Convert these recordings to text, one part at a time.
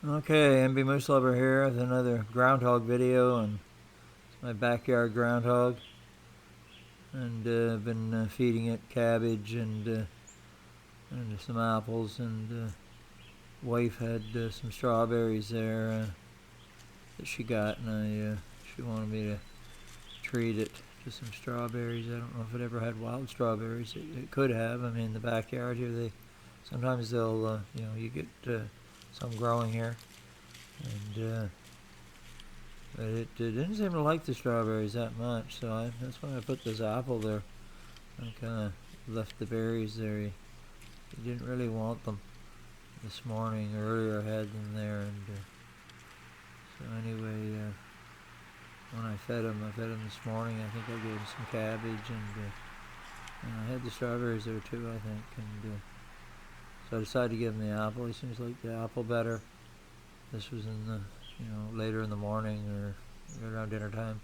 Okay, MB Moose Lover here with another groundhog video on my backyard groundhog. And I've been feeding it cabbage and some apples, and wife had some strawberries there that she got, and she wanted me to treat it to some strawberries. I don't know if it ever had wild strawberries. It could have. I mean, in the backyard here, sometimes they'll you get some growing here, and but it didn't seem to like the strawberries that much, so that's why I put this apple there. I kind of left the berries there. He didn't really want them this morning. Earlier I had them there, and so anyway, when I fed him this morning. I think I gave him some cabbage, and I had the strawberries there too, I think, and so I decided to give him the apple. He seems to like the apple better. This was in the later in the morning or around dinner time,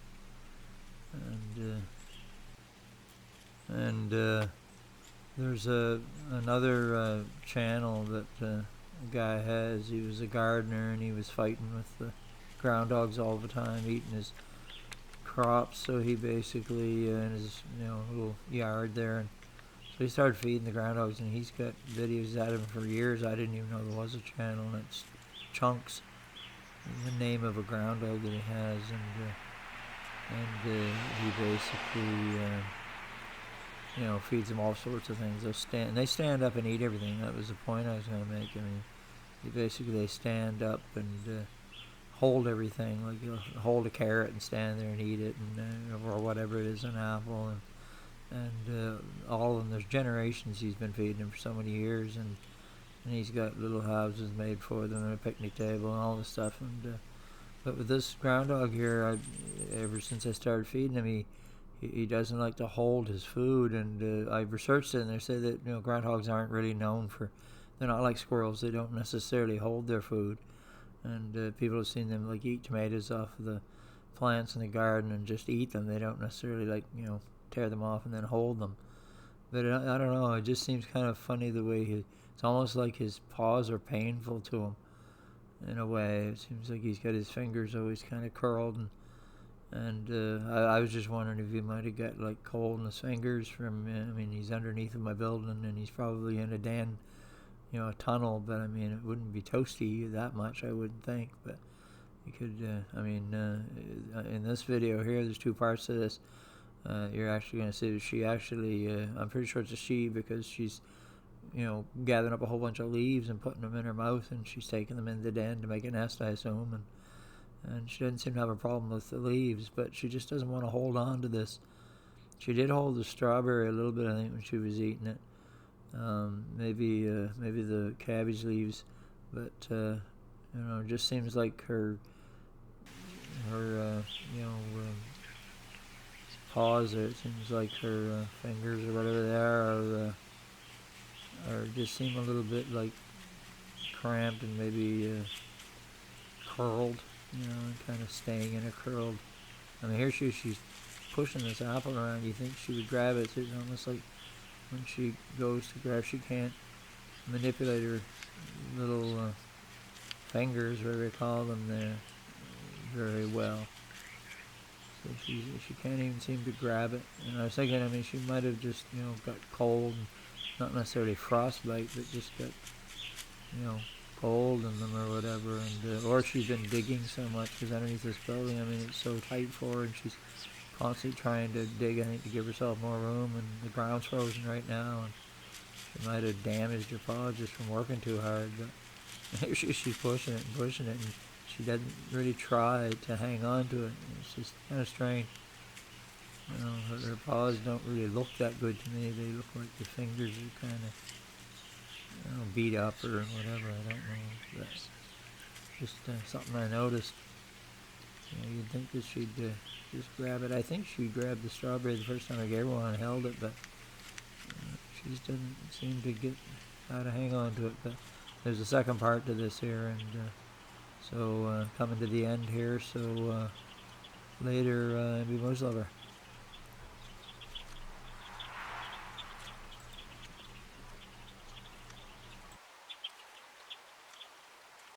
and there's another channel that a guy has. He was a gardener, and he was fighting with the groundhogs all the time, eating his crops. So he basically in his little yard there, and so he started feeding the groundhogs, and he's got videos at him for years. I didn't even know there was a channel, and it's Chunks, the name of a groundhog that he has, and he basically feeds them all sorts of things. They stand up and eat everything. That was the point I was going to make. I mean, they stand up and hold everything. Like you'll hold a carrot and stand there and eat it, and or whatever it is, an apple, and all of them. There's generations he's been feeding them for so many years, and he's got little houses made for them and a picnic table and all this stuff. And but with this groundhog here, ever since I started feeding him, he doesn't like to hold his food. And I've researched it, and they say that groundhogs aren't really known for. They're not like squirrels. They don't necessarily hold their food. And people have seen them like eat tomatoes off of the plants in the garden and just eat them. They don't necessarily tear them off and then hold them. But I don't know. It just seems kind of funny the way it's almost like his paws are painful to him in a way. It seems like he's got his fingers always kind of curled, and I was just wondering if he might have got like cold in his fingers from. I mean, he's underneath of my building, and he's probably in a tunnel. But I mean, it wouldn't be toasty that much, I wouldn't think. But you could. In this video here, there's two parts to this. You're actually going to see she actually, I'm pretty sure it's a she, because she's, gathering up a whole bunch of leaves and putting them in her mouth, and she's taking them in the den to make a nest, I assume, and she doesn't seem to have a problem with the leaves, but she just doesn't want to hold on to this. She did hold the strawberry a little bit, I think, when she was eating it. Maybe the cabbage leaves, but, it just seems like her paws, or it seems like her fingers or whatever they are just seem a little bit like cramped and maybe curled, and kind of staying in a curled. I mean, here she's pushing this apple around. You think she would grab it? It's almost like when she goes to grab, she can't manipulate her little fingers, whatever they call them, there very well. So she can't even seem to grab it. And I was thinking, I mean, she might have just, got cold, not necessarily frostbite, but just got, cold in them or whatever. And or she's been digging so much, because underneath this building, I mean, it's so tight for her, and she's constantly trying to dig, I think, to give herself more room. And the ground's frozen right now, and she might have damaged her paw just from working too hard. But she's pushing it and pushing it, and she doesn't really try to hang on to it. It's just kind of strange. Her paws don't really look that good to me. They look like the fingers are kind of beat up or whatever. I don't know. That's just something I noticed. You'd think that she'd just grab it. I think she grabbed the strawberry the first time I gave her one and held it, but she just doesn't seem to get how to hang on to it. But there's a second part to this here, and so coming to the end here, so later, be most lover.